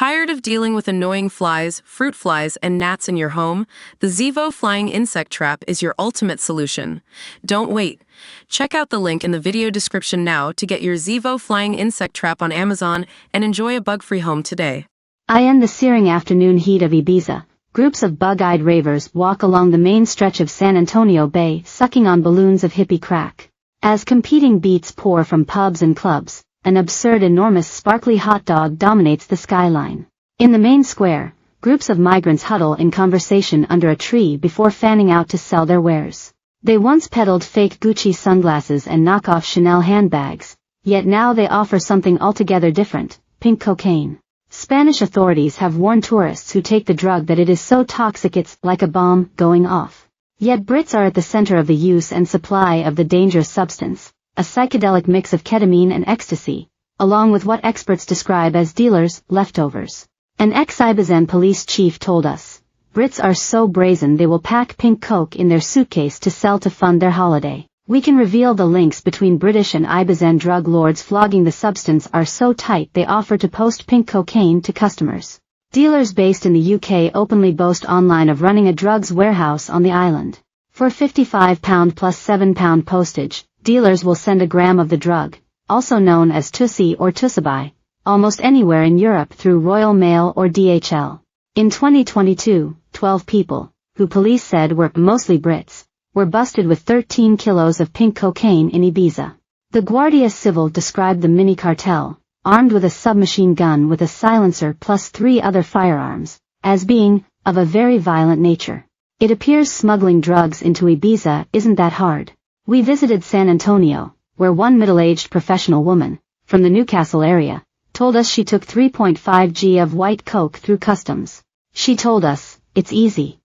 Tired of dealing with annoying flies, fruit flies, and gnats in your home? The Zevo Flying Insect Trap is your ultimate solution. Don't wait. Check out the link in the video description now to get your Zevo Flying Insect Trap on Amazon and enjoy a bug-free home today. In the searing afternoon heat of Ibiza, groups of bug-eyed ravers walk along the main stretch of San Antonio Bay sucking on balloons of hippie crack. As competing beats pour from pubs and clubs, an absurd enormous sparkly hot dog dominates the skyline. In the main square, groups of migrants huddle in conversation under a tree before fanning out to sell their wares. They once peddled fake Gucci sunglasses and knockoff Chanel handbags, yet now they offer something altogether different: pink cocaine. Spanish authorities have warned tourists who take the drug that it is so toxic it's like a bomb going off. Yet Brits are at the center of the use and supply of the dangerous substance, a psychedelic mix of ketamine and ecstasy, along with what experts describe as dealers' leftovers. An ex-Ibizan police chief told us, "Brits are so brazen they will pack pink coke in their suitcase to sell to fund their holiday." We can reveal the links between British and Ibizan drug lords flogging the substance are so tight they offer to post pink cocaine to customers. Dealers based in the UK openly boast online of running a drugs warehouse on the island. For £55 plus £7 postage, dealers will send a gram of the drug, also known as Tussi or Tussaby, almost anywhere in Europe through Royal Mail or DHL. In 2022, 12 people, who police said were mostly Brits, were busted with 13 kilos of pink cocaine in Ibiza. The Guardia Civil described the mini cartel, armed with a submachine gun with a silencer plus 3 other firearms, as being of a very violent nature. It appears smuggling drugs into Ibiza isn't that hard. We visited San Antonio, where one middle-aged professional woman, from the Newcastle area, told us she took 3.5 g of white coke through customs. She told us, "It's easy.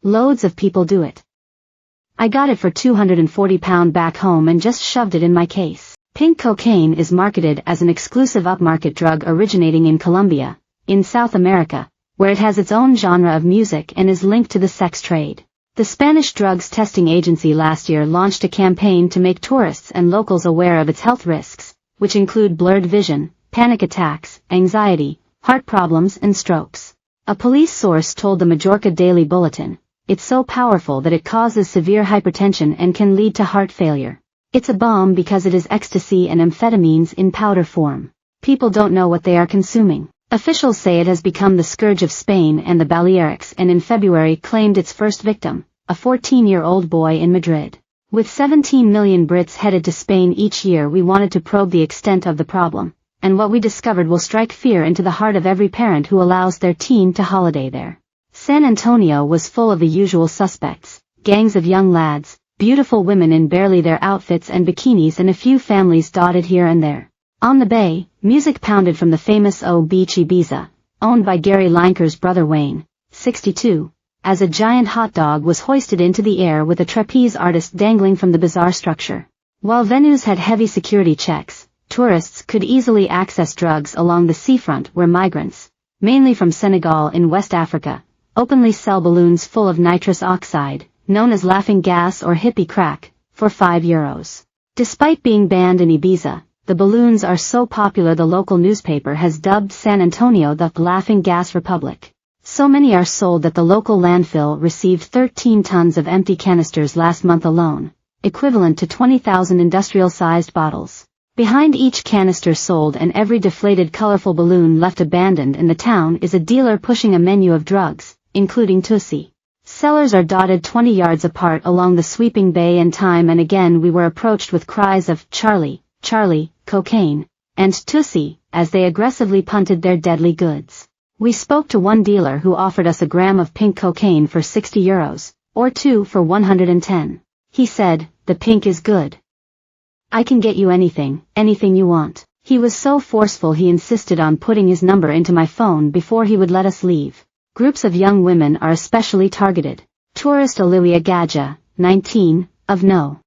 Loads of people do it. I got it for £240 back home and just shoved it in my case." Pink cocaine is marketed as an exclusive upmarket drug originating in Colombia, in South America, where it has its own genre of music and is linked to the sex trade. The Spanish Drugs Testing Agency last year launched a campaign to make tourists and locals aware of its health risks, which include blurred vision, panic attacks, anxiety, heart problems and strokes. A police source told the Majorca Daily Bulletin, "It's so powerful that it causes severe hypertension and can lead to heart failure. It's a bomb because it is ecstasy and amphetamines in powder form. People don't know what they are consuming." Officials say it has become the scourge of Spain and the Balearics, and in February claimed its first victim, a 14-year-old boy in Madrid. With 17 million Brits headed to Spain each year, we wanted to probe the extent of the problem, and what we discovered will strike fear into the heart of every parent who allows their teen to holiday there. San Antonio was full of the usual suspects: gangs of young lads, beautiful women in barely their outfits and bikinis, and a few families dotted here and there. On the bay, music pounded from the famous O Beach Ibiza, owned by Gary Lineker's brother Wayne, 62, as a giant hot dog was hoisted into the air with a trapeze artist dangling from the bizarre structure. While venues had heavy security checks, tourists could easily access drugs along the seafront where migrants, mainly from Senegal in West Africa, openly sell balloons full of nitrous oxide, known as laughing gas or hippie crack, for €5. Despite being banned in Ibiza, the balloons are so popular the local newspaper has dubbed San Antonio the Laughing Gas Republic. So many are sold that the local landfill received 13 tons of empty canisters last month alone, equivalent to 20,000 industrial-sized bottles. Behind each canister sold and every deflated colorful balloon left abandoned in the town is a dealer pushing a menu of drugs, including Tussi. Sellers are dotted 20 yards apart along the sweeping bay, and time and again we were approached with cries of "Charlie, Charlie, cocaine," and "Tussi," as they aggressively punted their deadly goods. We spoke to one dealer who offered us a gram of pink cocaine for €60, or 2 for 110. He said, "The pink is good. I can get you anything you want." He was so forceful he insisted on putting his number into my phone before he would let us leave. Groups of young women are especially targeted. Tourist Olivia Gadja, 19, of No.